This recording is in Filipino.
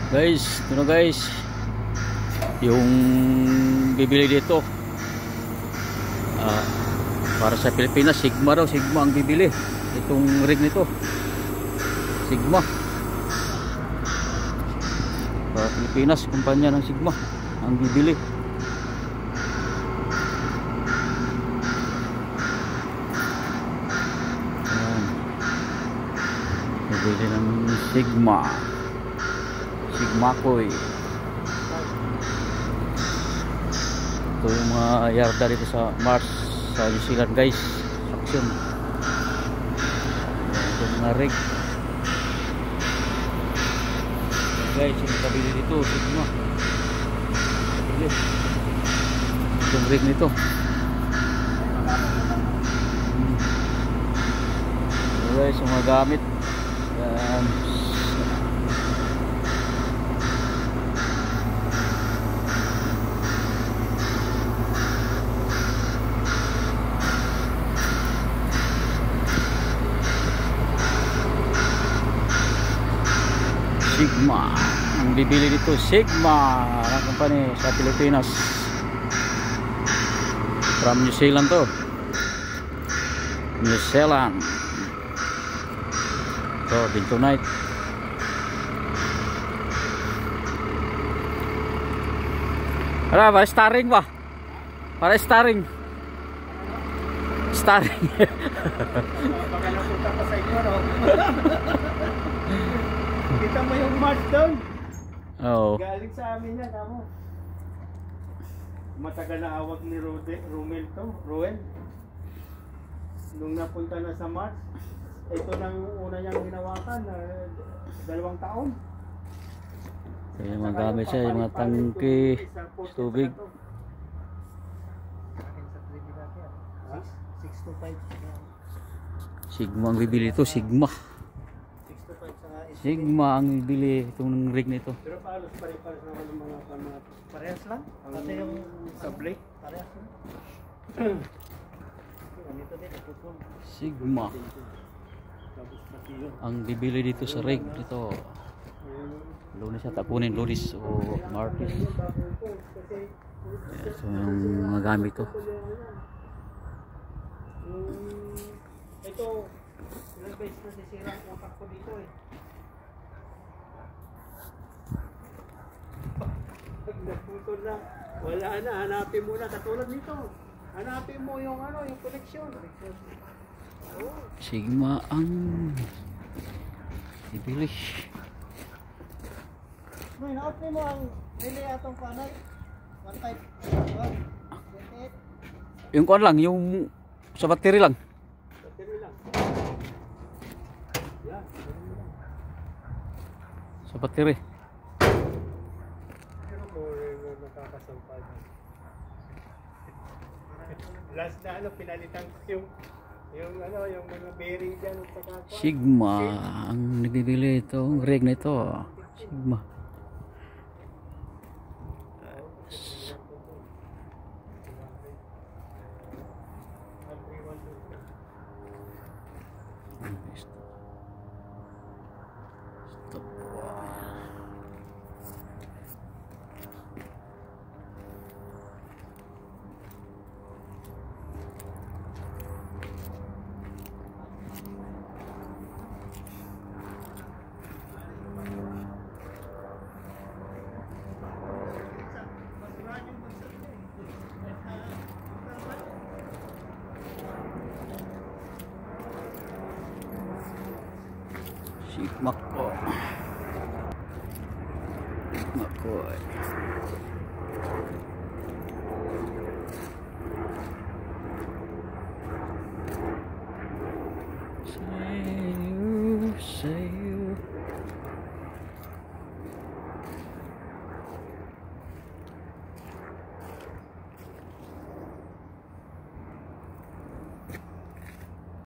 Guys, ito na guys, yung bibili dito para sa Pilipinas. Sigma daw, Sigma ang bibili itong rig nito. Sigma para Pilipinas, kumpanya ng Sigma ang bibili. Bibili ng Sigma Koy. Ito yung mga yarda dito sa Mars sa New Zealand guys, action. Ito yung mga rig guys, yung kabili dito Sigma. Itong rig nito guys, yung mga gamit yan. Sigma ang bibili dito, Sigma ng company sa Pilipinas, from New Zealand to New Zealand. So din tonight para starring ba? Para starring baka napunta pa sa inyo, no? Kita mo yung Mars doon? Oo. Galing sa amin yan, kamo. Matagal na awag ni Romel to, Roel. Nung napunta na sa Mars, ito na yung una niyang ginawakan, 2 taon. So, yung mga gamit siya, yung mga tangke, tubig. 625. Sigma ang bibili ito, Sigma. 625 sa Sigma ang bibili itong rig nito. pero palos pare-pares naman ng mga parehas lang? Kasi yung sa Blake, parehas lang. Ganito din, ipupon. Sigma ang bibili dito sa rig dito. Lunes at tapunin, Lunes o Martes. So yung mga gamit to. Ito, ilang beses na sisira ang utak ko dito eh. Pag nagputol na, wala na, hanapin mo na. Katulad nito, hanapin mo yung ano, yung connection. Oh. Sigma ang bibili. May na-open mo ang relay atong panel. One type 1, 28. Yung kuan lang, yung sa battery lang. Battery lang. Yan, battery lang. Sa battery. Pero mo nakakasampal. Last na ano, pinalitan ko yung ano, yung mga bearing dyan at saka Sigma ang nagbibili itong rig na ito. Sigma. Sigma ko.